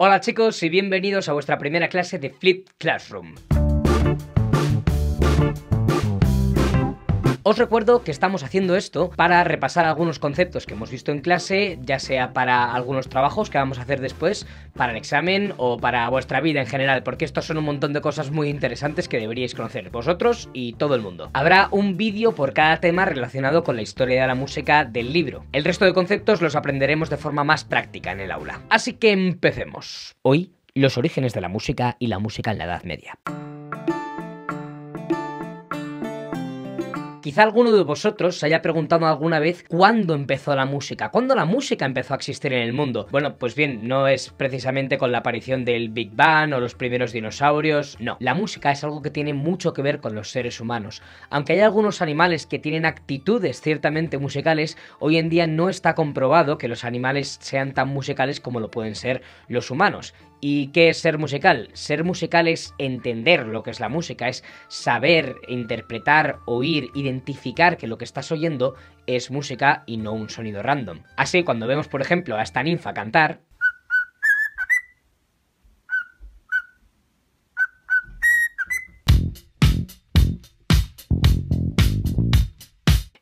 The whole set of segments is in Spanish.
Hola chicos y bienvenidos a vuestra primera clase de Flipped Classroom. Os recuerdo que estamos haciendo esto para repasar algunos conceptos que hemos visto en clase, ya sea para algunos trabajos que vamos a hacer después, para el examen o para vuestra vida en general, porque estos son un montón de cosas muy interesantes que deberíais conocer vosotros y todo el mundo. Habrá un vídeo por cada tema relacionado con la historia de la música del libro. El resto de conceptos los aprenderemos de forma más práctica en el aula. Así que empecemos. Hoy, los orígenes de la música y la música en la Edad Media. Quizá alguno de vosotros se haya preguntado alguna vez cuándo empezó la música, cuándo la música empezó a existir en el mundo. Bueno, pues bien, no es precisamente con la aparición del Big Bang o los primeros dinosaurios, no. La música es algo que tiene mucho que ver con los seres humanos. Aunque hay algunos animales que tienen actitudes ciertamente musicales, hoy en día no está comprobado que los animales sean tan musicales como lo pueden ser los humanos. ¿Y qué es ser musical? Ser musical es entender lo que es la música, es saber, interpretar, oír, identificar que lo que estás oyendo es música y no un sonido random. Así, cuando vemos, por ejemplo, a esta ninfa cantar,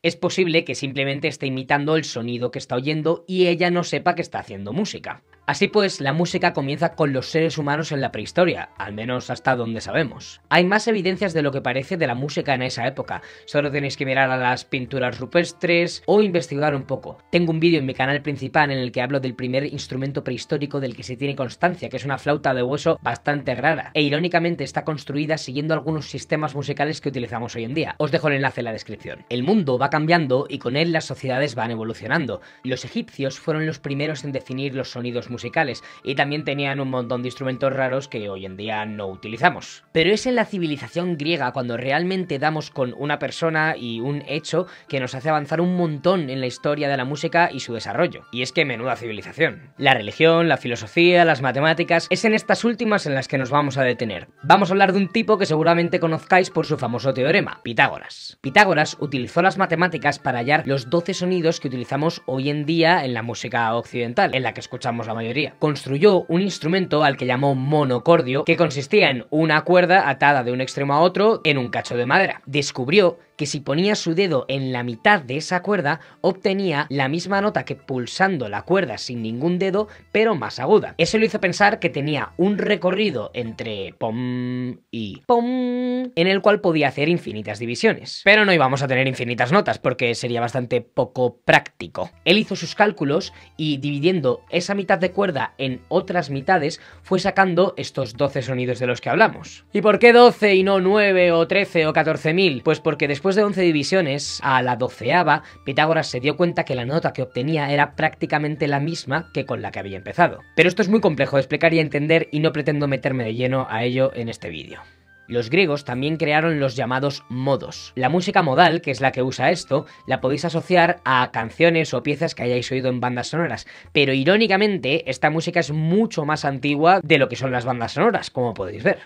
es posible que simplemente esté imitando el sonido que está oyendo y ella no sepa que está haciendo música. Así pues, la música comienza con los seres humanos en la prehistoria, al menos hasta donde sabemos. Hay más evidencias de lo que parece de la música en esa época, solo tenéis que mirar a las pinturas rupestres o investigar un poco. Tengo un vídeo en mi canal principal en el que hablo del primer instrumento prehistórico del que se tiene constancia, que es una flauta de hueso bastante rara, e irónicamente está construida siguiendo algunos sistemas musicales que utilizamos hoy en día. Os dejo el enlace en la descripción. El mundo va cambiando y con él las sociedades van evolucionando. Los egipcios fueron los primeros en definir los sonidos musicales y también tenían un montón de instrumentos raros que hoy en día no utilizamos. Pero es en la civilización griega cuando realmente damos con una persona y un hecho que nos hace avanzar un montón en la historia de la música y su desarrollo. Y es que menuda civilización. La religión, la filosofía, las matemáticas, es en estas últimas en las que nos vamos a detener. Vamos a hablar de un tipo que seguramente conozcáis por su famoso teorema, Pitágoras. Pitágoras utilizó las matemáticas para hallar los 12 sonidos que utilizamos hoy en día en la música occidental, en la que escuchamos la mayoría. Construyó un instrumento al que llamó monocordio, que consistía en una cuerda atada de un extremo a otro en un cacho de madera. Descubrió que si ponía su dedo en la mitad de esa cuerda, obtenía la misma nota que pulsando la cuerda sin ningún dedo, pero más aguda. Eso lo hizo pensar que tenía un recorrido entre pom y pom, en el cual podía hacer infinitas divisiones. Pero no íbamos a tener infinitas notas, porque sería bastante poco práctico. Él hizo sus cálculos y dividiendo esa mitad de cuerda en otras mitades, fue sacando estos 12 sonidos de los que hablamos. ¿Y por qué 12 y no 9 o 13 o 14.000? Pues porque después de 11 divisiones, a la 12ª, Pitágoras se dio cuenta que la nota que obtenía era prácticamente la misma que con la que había empezado. Pero esto es muy complejo de explicar y entender y no pretendo meterme de lleno a ello en este vídeo. Los griegos también crearon los llamados modos. La música modal, que es la que usa esto, la podéis asociar a canciones o piezas que hayáis oído en bandas sonoras, pero irónicamente esta música es mucho más antigua de lo que son las bandas sonoras, como podéis ver.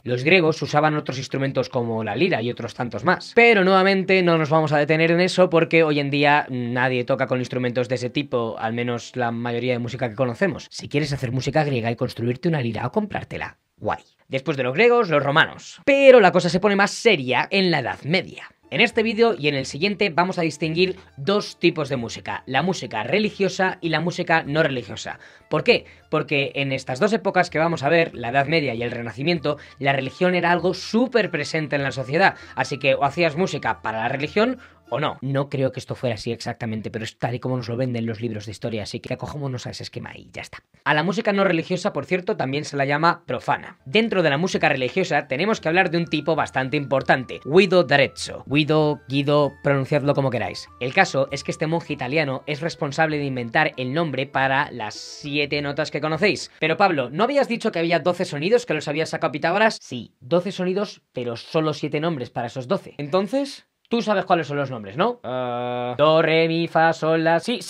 Los griegos usaban otros instrumentos como la lira y otros tantos más. Pero nuevamente no nos vamos a detener en eso porque hoy en día nadie toca con instrumentos de ese tipo, al menos la mayoría de música que conocemos. Si quieres hacer música griega y construirte una lira o comprártela, guay. Después de los griegos, los romanos. Pero la cosa se pone más seria en la Edad Media. En este vídeo y en el siguiente vamos a distinguir dos tipos de música, la música religiosa y la música no religiosa. ¿Por qué? Porque en estas dos épocas que vamos a ver, la Edad Media y el Renacimiento, la religión era algo súper presente en la sociedad, así que o hacías música para la religión o no. No creo que esto fuera así exactamente, pero es tal y como nos lo venden los libros de historia, así que acojémonos a ese esquema y ya está. A la música no religiosa, por cierto, también se la llama profana. Dentro de la música religiosa tenemos que hablar de un tipo bastante importante, Guido d'Arezzo. Guido, pronunciadlo como queráis. El caso es que este monje italiano es responsable de inventar el nombre para las 7 notas que conocéis. Pero Pablo, ¿no habías dicho que había 12 sonidos que los había sacado Pitágoras? Sí, 12 sonidos, pero solo 7 nombres para esos 12. Entonces, Tú sabes cuáles son los nombres, ¿no? Do, re, mi, fa, sol, la... Sí.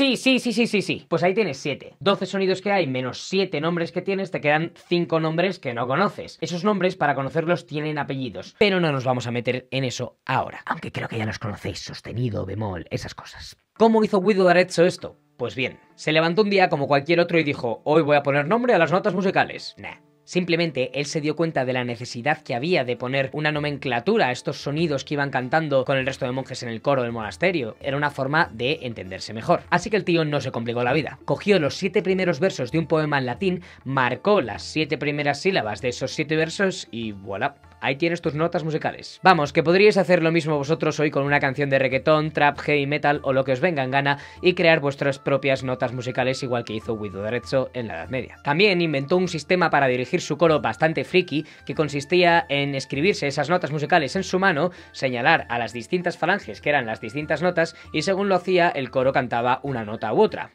Pues ahí tienes 7. 12 sonidos que hay menos 7 nombres que tienes, te quedan 5 nombres que no conoces. Esos nombres, para conocerlos, tienen apellidos. Pero no nos vamos a meter en eso ahora. Aunque creo que ya los conocéis, sostenido, bemol, esas cosas. ¿Cómo hizo Guido d'Arezzo esto? Pues bien, se levantó un día como cualquier otro y dijo, hoy voy a poner nombre a las notas musicales. Nah. Simplemente él se dio cuenta de la necesidad que había de poner una nomenclatura a estos sonidos que iban cantando con el resto de monjes en el coro del monasterio. Era una forma de entenderse mejor. Así que el tío no se complicó la vida. Cogió los 7 primeros versos de un poema en latín, marcó las 7 primeras sílabas de esos 7 versos y voilà. Ahí tienes tus notas musicales. Vamos, que podríais hacer lo mismo vosotros hoy con una canción de reggaetón, trap, heavy metal o lo que os venga en gana y crear vuestras propias notas musicales igual que hizo Guido d'Arezzo en la Edad Media. También inventó un sistema para dirigir su coro bastante friki que consistía en escribirse esas notas musicales en su mano, señalar a las distintas falanges que eran las distintas notas y según lo hacía el coro cantaba una nota u otra.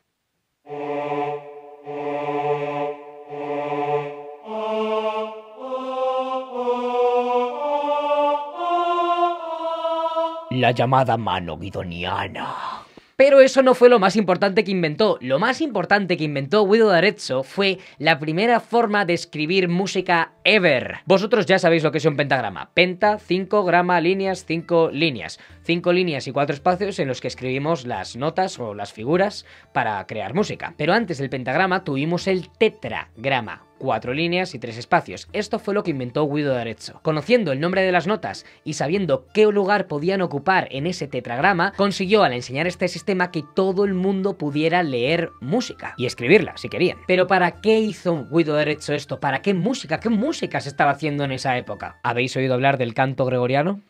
La llamada mano guidoniana. Pero eso no fue lo más importante que inventó. Lo más importante que inventó Guido d'Arezzo fue la primera forma de escribir música ever. Vosotros ya sabéis lo que es un pentagrama. Penta, 5, grama, líneas, 5 líneas. 5 líneas y 4 espacios en los que escribimos las notas o las figuras para crear música. Pero antes del pentagrama tuvimos el tetragrama. 4 líneas y 3 espacios. Esto fue lo que inventó Guido d'Arezzo. Conociendo el nombre de las notas y sabiendo qué lugar podían ocupar en ese tetragrama, consiguió al enseñar este sistema que todo el mundo pudiera leer música y escribirla si querían. Pero ¿para qué hizo Guido d'Arezzo esto? ¿Para qué música? ¿Qué música se estaba haciendo en esa época? ¿Habéis oído hablar del canto gregoriano?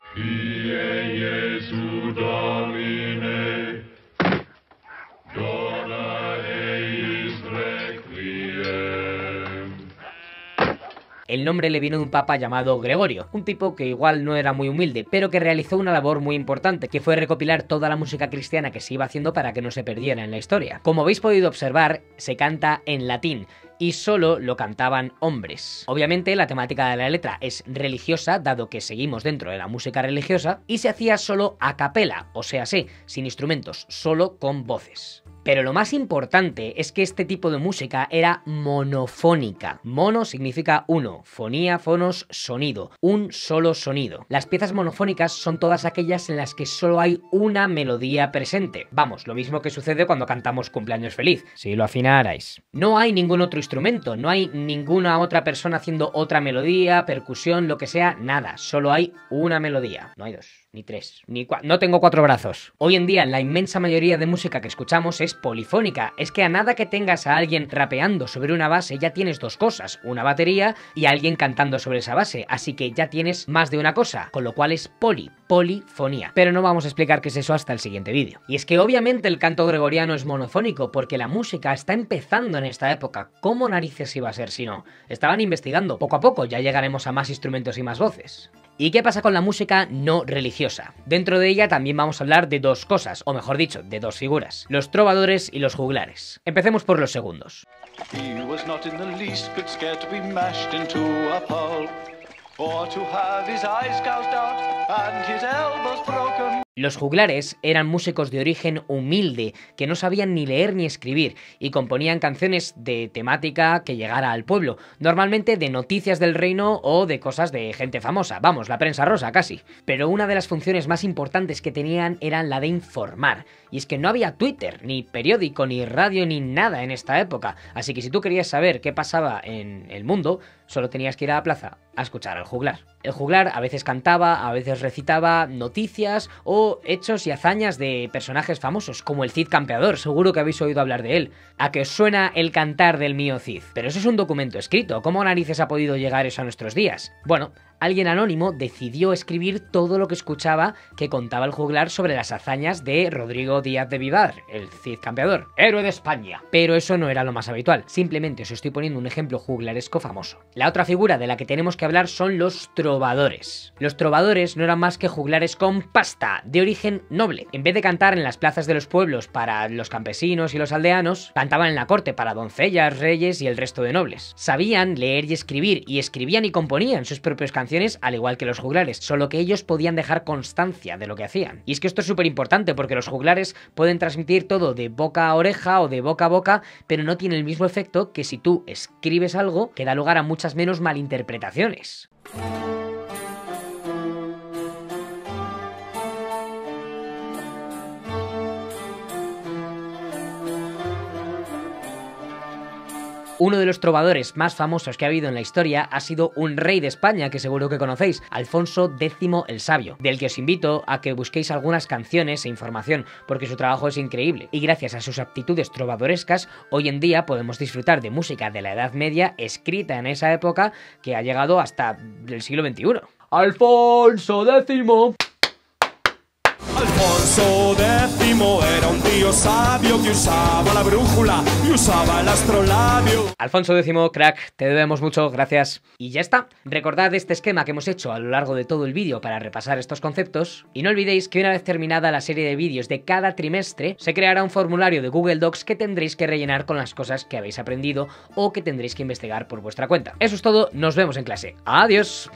El nombre le vino de un papa llamado Gregorio, un tipo que igual no era muy humilde, pero que realizó una labor muy importante, que fue recopilar toda la música cristiana que se iba haciendo para que no se perdiera en la historia. Como habéis podido observar, se canta en latín, y solo lo cantaban hombres. Obviamente la temática de la letra es religiosa, dado que seguimos dentro de la música religiosa, y se hacía solo a capela, o sea, sin instrumentos, solo con voces. Pero lo más importante es que este tipo de música era monofónica. Mono significa uno, fonía, fonos, sonido, un solo sonido. Las piezas monofónicas son todas aquellas en las que solo hay una melodía presente. Vamos, lo mismo que sucede cuando cantamos Cumpleaños Feliz, si lo afinarais. No hay ningún otro instrumento, no hay ninguna otra persona haciendo otra melodía, percusión, lo que sea, nada. Solo hay una melodía. No hay dos, ni tres, ni cuatro. No tengo 4 brazos. Hoy en día la inmensa mayoría de música que escuchamos es polifónica. Es que a nada que tengas a alguien rapeando sobre una base ya tienes 2 cosas, una batería y alguien cantando sobre esa base, así que ya tienes más de una cosa, con lo cual es polifonía. Pero no vamos a explicar qué es eso hasta el siguiente vídeo. Y es que obviamente el canto gregoriano es monofónico porque la música está empezando en esta época. ¿Cómo narices iba a ser si no? Estaban investigando. Poco a poco ya llegaremos a más instrumentos y más voces. ¿Y qué pasa con la música no religiosa? Dentro de ella también vamos a hablar de 2 cosas, o mejor dicho, de 2 figuras, los trovadores y los juglares. Empecemos por los segundos. Los juglares eran músicos de origen humilde, que no sabían ni leer ni escribir, y componían canciones de temática que llegara al pueblo, normalmente de noticias del reino o de cosas de gente famosa, vamos, la prensa rosa casi. Pero una de las funciones más importantes que tenían era la de informar, y es que no había Twitter, ni periódico, ni radio, ni nada en esta época, así que si tú querías saber qué pasaba en el mundo, solo tenías que ir a la plaza a escuchar al juglar. El juglar a veces cantaba, a veces recitaba noticias o hechos y hazañas de personajes famosos, como el Cid Campeador, seguro que habéis oído hablar de él. ¿A qué os suena el cantar del mío Cid? Pero eso es un documento escrito, ¿cómo narices ha podido llegar eso a nuestros días? Bueno, alguien anónimo decidió escribir todo lo que escuchaba que contaba el juglar sobre las hazañas de Rodrigo Díaz de Vivar, el Cid Campeador, héroe de España. Pero eso no era lo más habitual, simplemente os estoy poniendo un ejemplo juglaresco famoso. La otra figura de la que tenemos que hablar son los trovadores. Los trovadores no eran más que juglares con pasta, de origen noble. En vez de cantar en las plazas de los pueblos para los campesinos y los aldeanos, cantaban en la corte para doncellas, reyes y el resto de nobles. Sabían leer y escribir, y escribían y componían sus propias canciones canciones al igual que los juglares, solo que ellos podían dejar constancia de lo que hacían. Y es que esto es súper importante porque los juglares pueden transmitir todo de boca a oreja o de boca a boca, pero no tiene el mismo efecto que si tú escribes algo que da lugar a muchas menos malinterpretaciones. Uno de los trovadores más famosos que ha habido en la historia ha sido un rey de España que seguro que conocéis, Alfonso X el Sabio, del que os invito a que busquéis algunas canciones e información, porque su trabajo es increíble, y gracias a sus aptitudes trovadorescas, hoy en día podemos disfrutar de música de la Edad Media escrita en esa época que ha llegado hasta el siglo XXI. Alfonso X. Alfonso X era un tío sabio que usaba la brújula y usaba el astrolabio. Alfonso X, crack, te debemos mucho, gracias. Y ya está. Recordad este esquema que hemos hecho a lo largo de todo el vídeo para repasar estos conceptos. Y no olvidéis que una vez terminada la serie de vídeos de cada trimestre, se creará un formulario de Google Docs que tendréis que rellenar con las cosas que habéis aprendido o que tendréis que investigar por vuestra cuenta. Eso es todo, nos vemos en clase. ¡Adiós!